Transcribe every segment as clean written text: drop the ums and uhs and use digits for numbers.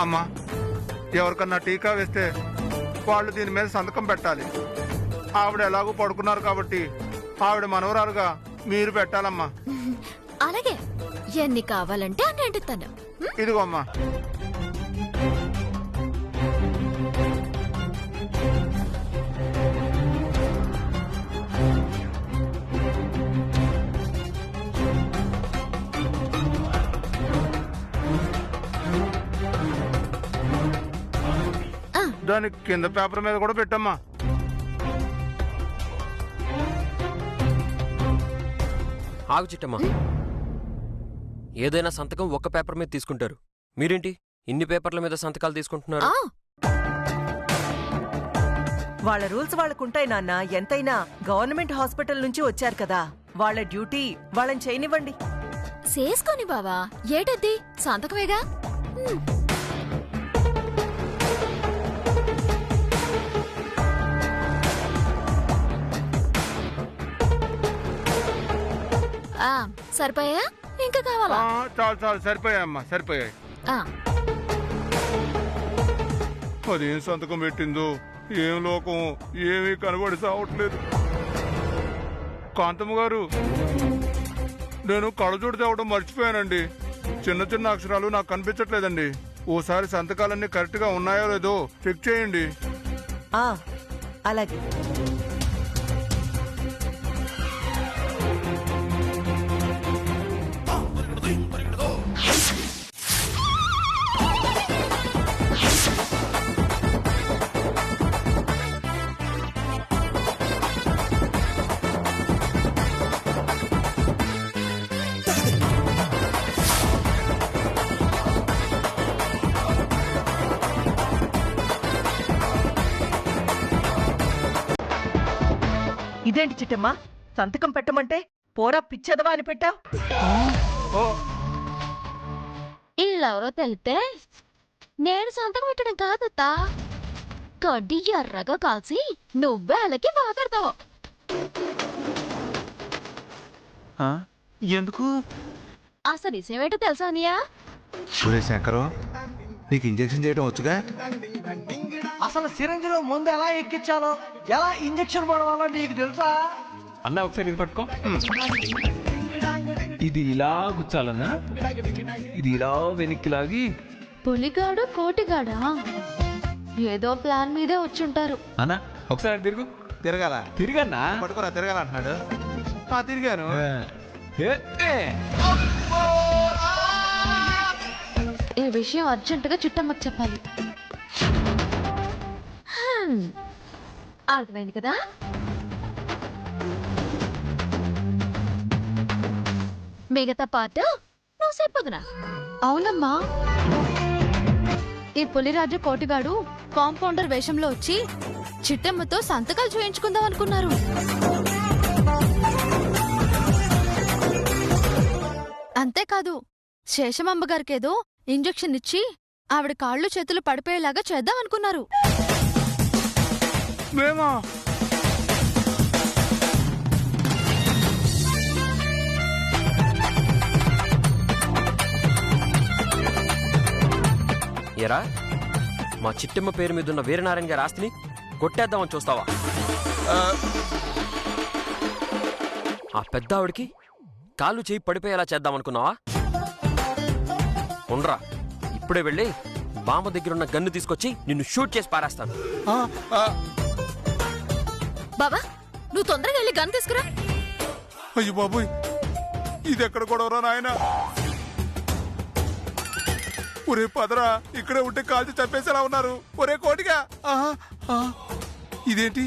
అమ్మా, ఎవరికన్నా టీకా వేస్తే వాళ్ళు దీని మీద సంతకం పెట్టాలి. ఆవిడ ఎలాగో పడుకున్నారు కాబట్టి ఆవిడ మనవరాలుగా మీరు పెట్టాలమ్మా. అలాగే, ఎన్ని కావాలంటే అన్ని అంటుతాను. ఇదిగో అమ్మా. దానికి కింద పేపర్ మీద కూడా పెట్టమ్మా. ఆగు చిట్టమ్మా, ఏదైనా సంతకం ఒక్క పేపర్ మీద తీసుకుంటారు, మీరేంటి ఇన్ని పేపర్ల మీద సంతకాలు తీసుకుంటున్నారు? వాళ్ళ రూల్స్ వాళ్ళకుంటాయి నాన్న. ఎంతైనా గవర్నమెంట్ హాస్పిటల్ నుంచి వచ్చారు కదా, వాళ్ళ డ్యూటీ వాళ్ళని చేయనివ్వండి. చేసుకొని బావా, ఏటద్ది సంతకమేగా. సరిపోయా? ఇంకా కావాలా? చాలు చాలు, సరిపోయాయమ్మా, సరిపోయాయి. అదేం సంతకం పెట్టిందో, ఏం లోకం, ఏమీ కనబడి సావట్లేదు. కాంతమ్మ గారు, నేను కళ్ళజోడు తేవడం మర్చిపోయానండి. చిన్న చిన్న అక్షరాలు నాకు కనిపించట్లేదండి. ఓసారి సంతకాలన్నీ కరెక్ట్ గా ఉన్నాయో లేదో చెక్ చేయండి. అలాగే. ఇదేంటి చిట్టమ్మా, సంతకం పెట్టమంటే పోరా పిచ్చదవా అని పెట్టావు? వీళ్ళెవరో తెలితే నేను సంతకం పెట్టడం కాదత్తా, గడ్డి ఎర్రగా కాల్చి నువ్వే అలకి మాట్లాడతావు. ఎందుకు? అసలు నిజమేంటో తెలుసా అనియా? శంకరం, నీకు ఇంజెక్షన్ చేయడం వచ్చుగా? అసలు సిరంజిలో ముందు ఎలా ఎక్కించాలో, ఎలా ఇంజెక్షన్ పడవాలో నీకు తెలుసా? అన్న ఒకసారి ఇది పట్టుకో. ఇది ఇలా గుచ్చాలన్నా, ఇది ఇలా వెనక్కి లాగి. పులిగాడు కోటిగాడా ఏదో ప్లాన్ మీదే వచ్చుంటారు. అన్న ఒకసారి తిరుగు. తిరగాల? తిరిగన్నా. పట్టుకోరా, తిరగాల అంటున్నాడు. తిరిగాను. ఈ విషయం అర్జెంటుగా చుట్టమ్మకు చెప్పాలి. అర్థమైంది కదా? మిగతా పాట నువ్వు చెప్పదునా? అవునమ్మా, ఈ పులిరాజు కోటిగాడు కాంపౌండర్ వేషంలో వచ్చి చిట్టమ్మతో సంతకాలు చేయించుకుందాం అనుకున్నారు. అంతేకాదు, శేషమాంబ గారికేదో ఇంజెక్షన్ ఇచ్చి ఆవిడ కాళ్ళు చేతులు పడిపోయేలాగా చేద్దాం అనుకున్నారు. మేమా? ఎరా, మా చిట్టమ్మ పేరు మీదున్న వీరనారాయణ గారి ఆస్తిని కొట్టేద్దామని చూస్తావా? ఆ పెద్ద ఆవిడికి కాళ్ళు చేయి పడిపోయేలా చేద్దామనుకున్నావా? ఉండరా, ఇప్పుడే వెళ్ళి బామ్మ దగ్గరున్న గన్ను తీసుకొచ్చి నిన్ను షూట్ చేసి పారేస్తాను. బాబా, నువ్వు తొందరగా వెళ్ళి గన్ తీసుకురా. అయ్యో బాబోయ్, ఇది ఎక్కడ గొడవరా నాయన? ఒరే పదరా, ఇక్కడే ఉంటే కాల్చి చంపేసేలా ఉన్నారు. ఒరే కోటిగా, ఇదేంటి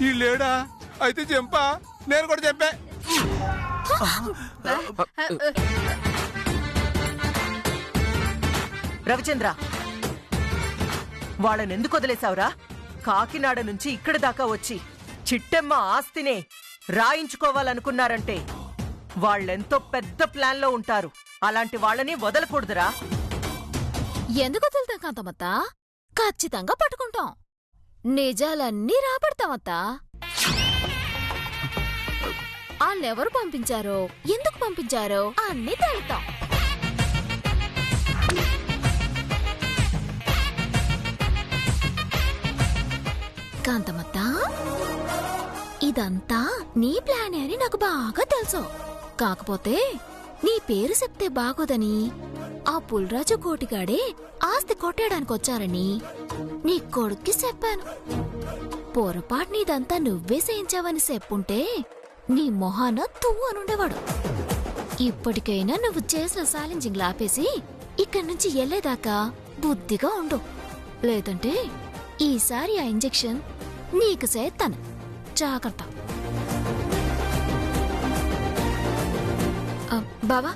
ఈ లేడా? అయితే చంపా, నేను కూడా చంపా. రవిచంద్ర, వాళ్ళని ఎందుకు వదిలేశావురా? కాకినాడ నుంచి ఇక్కడి దాకా వచ్చి చిట్టమ్మ ఆస్తినే రాయించుకోవాలనుకున్నారంటే వాళ్ళెంతో పెద్ద ప్లాన్ లో ఉంటారు. అలాంటి వాళ్ళని వదలకూడదురా. ఎందుకు వదులుతాం కాంతమ్మత్తా? ఖచ్చితంగా పట్టుకుంటాం. నిజాలన్నీ రాబడతామత్తా. వాళ్ళెవరు పంపించారో, ఎందుకు పంపించారో అన్నీ తేలుతాం. కాంతమత్తా, ఇదంతా నీ ప్లానే అని నాకు బాగా తెలుసు. కాకపోతే నీ పేరు చెప్తే బాగోదని ఆ పుల్రాజు కోటిగాడే ఆస్తి కొట్టేయడానికి వచ్చారని నీ కొడుక్కి చెప్పాను. పొరపాటు నీదంతా నువ్వే చేయించావని చెప్పుంటే నీ మొహాన తువ్వు అనుండేవాడు. ఇప్పటికైనా నువ్వు చేసిన సాలింజింగ్ ఆపేసి ఇక్కడి నుంచి వెళ్లేదాకా బుద్ధిగా ఉండు. లేదంటే ఈసారి ఆ ఇంజెక్షన్ నీకు చేస్తాను. జాగ్రత్త. బావా,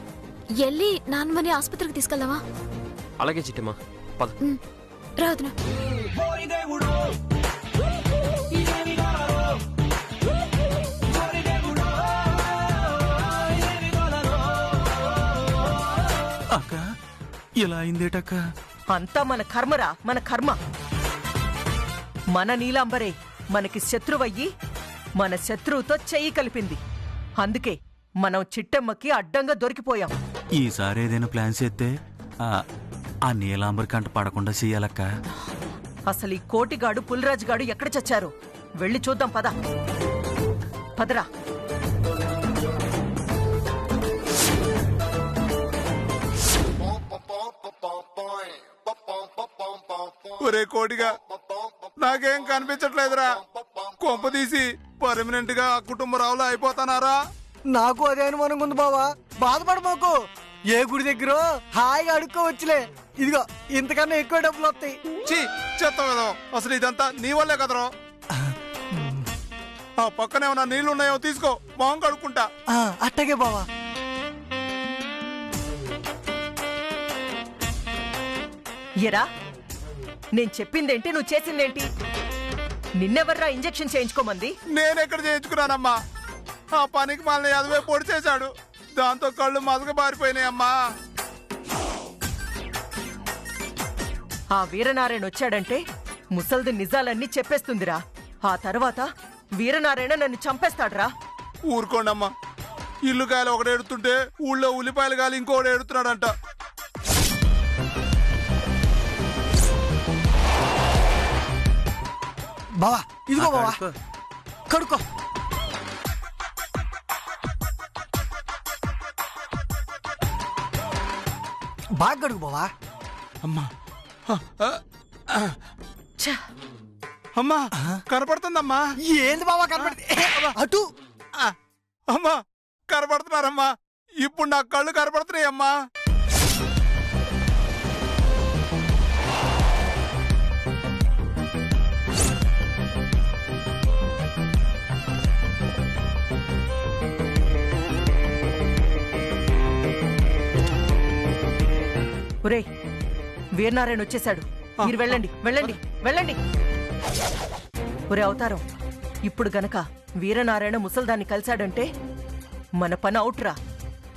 ఎల్లి నాన్నమని ఆసుపత్రికి తీసుకెళ్దావా? అలాగే చిట్టమ్మ, పద. రాదునా అక్క, ఇలా అయిందేటక్క? అంతా మన కర్మరా, మన కర్మ. మన నీలాంబరే మనకి శత్రువయ్యి మన శత్రువుతో చెయ్యి కలిపింది. అందుకే మనం చిట్టమ్మకి అడ్డంగా దొరికిపోయాం. ఈసారి ఏదైనా ప్లాన్ చేస్తే ఆ నీలాంబరి కంట పడకుండా చెయ్యాలక్క. అసలు ఈ కోటిగాడు పుల్రాజుగాడు ఎక్కడ చచ్చారు? వెళ్ళి చూద్దాం, పద. పదరా. ఒరే కోటిగా, నాకేం కనిపించట్లేదురా. కొంప తీసి పర్మనెంట్ గా కుటుంబ రావులో అయిపోతానారా? నాకు అదే అనుమానం ఉంది బావా. బాధపడమాకు. ఏ గుడి దగ్గర హాయిగా అడుక్కోవచ్చులే. ఇదిగో ఇంతకన్నా ఎక్కువ డబ్బులు వస్తాయి. చెత్త కదా, అసలు ఇదంతా నీ వల్లే కదరా. ఆ పక్కనే ఉన్న నీళ్లున్నాయో తీసుకో, మొహం కడుక్కుంటా. అట్టగే బావా. ఎరా, నేను చెప్పిందేంటి, నువ్వు చేసిందేంటి? నిన్నెవర్రా ఇంజెక్షన్ చేయించుకోమంది? నేనెక్కడ చేయించుకున్నానమ్మా? ఆ పనికి మళ్ళీ అదువే పొడి చేశాడు. దాంతో కళ్ళు మసకబారిపోయినాయమ్మా. ఆ వీరనారాయణ వచ్చాడంటే ముసల్ది నిజాలన్నీ చెప్పేస్తుందిరా. ఆ తర్వాత వీరనారాయణ నన్ను చంపేస్తాడురా. ఊరుకోండమ్మా. ఇల్లు కాయలు ఒకటి ఎడుతుంటే ఊళ్ళో ఉల్లిపాయలు కాయలు ఇంకోటి ఎడుతున్నాడంట. బావా, ఇదిగో బావా, కడుక్కో. బాగా కడుగు బావా. అమ్మా, అమ్మా కనపడుతుందమ్మా. ఏంది బావా కనపడి? అటు అమ్మా కనపడుతున్నారమ్మా. ఇప్పుడు నా కళ్ళు కనపడుతున్నాయమ్మా. ఒరే, వీరనారాయణ వచ్చేశాడు. మీరు వెళ్ళండి, వెళ్ళండి, వెళ్ళండి. ఒరే అవతారం, ఇప్పుడు గనక వీరనారాయణ ముసల్దాన్ని కలిశాడంటే మన పని అవుట్రా.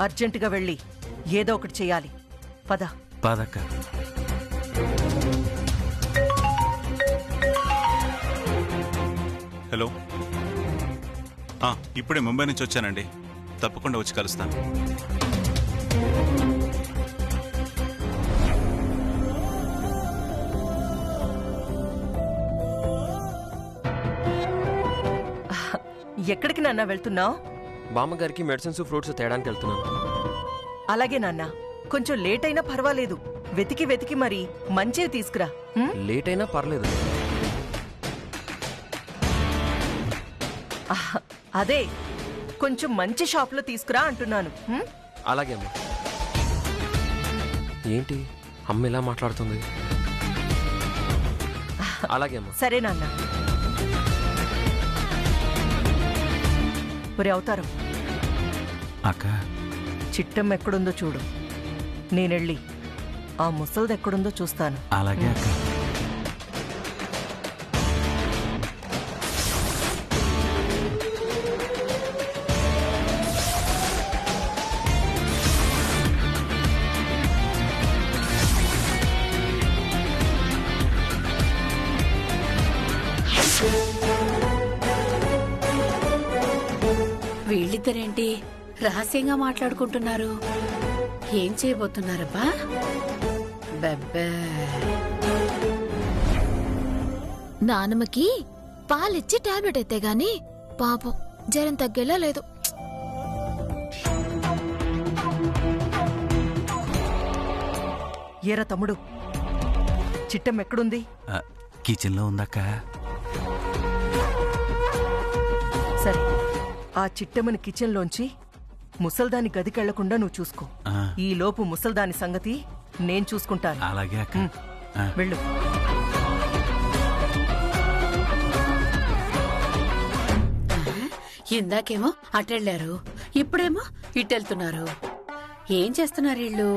అర్జెంటుగా వెళ్ళి ఏదో ఒకటి చెయ్యాలి. పద. పదక్క. హలో, ఇప్పుడే ముంబై నుంచి వచ్చానండి. తప్పకుండా వచ్చి కలుస్తాను. ఎక్కడికి నాన్న వెళ్తున్నావు? బామ్మగారికి మెడిసిన్స్ ఫ్రూట్స్ తేడానికి వెళ్తున్నాను. అలాగే నాన్న, కొంచెం లేట్ అయినా పర్వాలేదు. వెతికి వెతికి మరి మంచివి తీసుకురా. లేట్ అయినా పర్లేదు. అదే, కొంచెం మంచి షాప్లో తీసుకురా అంటున్నాను. అలాగే అమ్మా. ఏంటి అమ్మ ఇలా మాట్లాడుతుంది? అలాగే అమ్మా. సరే నాన్న. ఒరే అవతారం, అక్క, చిట్టమ్మ ఎక్కడుందో చూడు. నేనెళ్ళి ఆ ముసల్ది ఎక్కడుందో చూస్తాను. అలాగే అక్క. వీళ్ళిద్దరేంటి రహస్యంగా మాట్లాడుకుంటున్నారు? ఏం చేయబోతున్నారబ్బా? నానమ్మకి పాలిచ్చి టాబ్లెట్ ఎత్తే గాని పాపం జ్వరం తగ్గేలా లేదు. ఏరా తమ్ముడు, చిట్టెమ్మ ఎక్కడుంది? కిచెన్లో ఉందక్క. సరే, ఆ చిట్టెమ్మని కిచెన్లోంచి ముసల్దాని గదికెళ్లకుండా నువ్వు చూసుకో. ఈ లోపు ముసల్దాని సంగతి నేను చూసుకుంటాను. అలాగే అక్క. వెళ్ళు. ఇందాకేమో అటెళ్లారు, ఇప్పుడేమో ఇటెళ్తున్నారు. ఏం చేస్తున్నారు వీళ్ళు?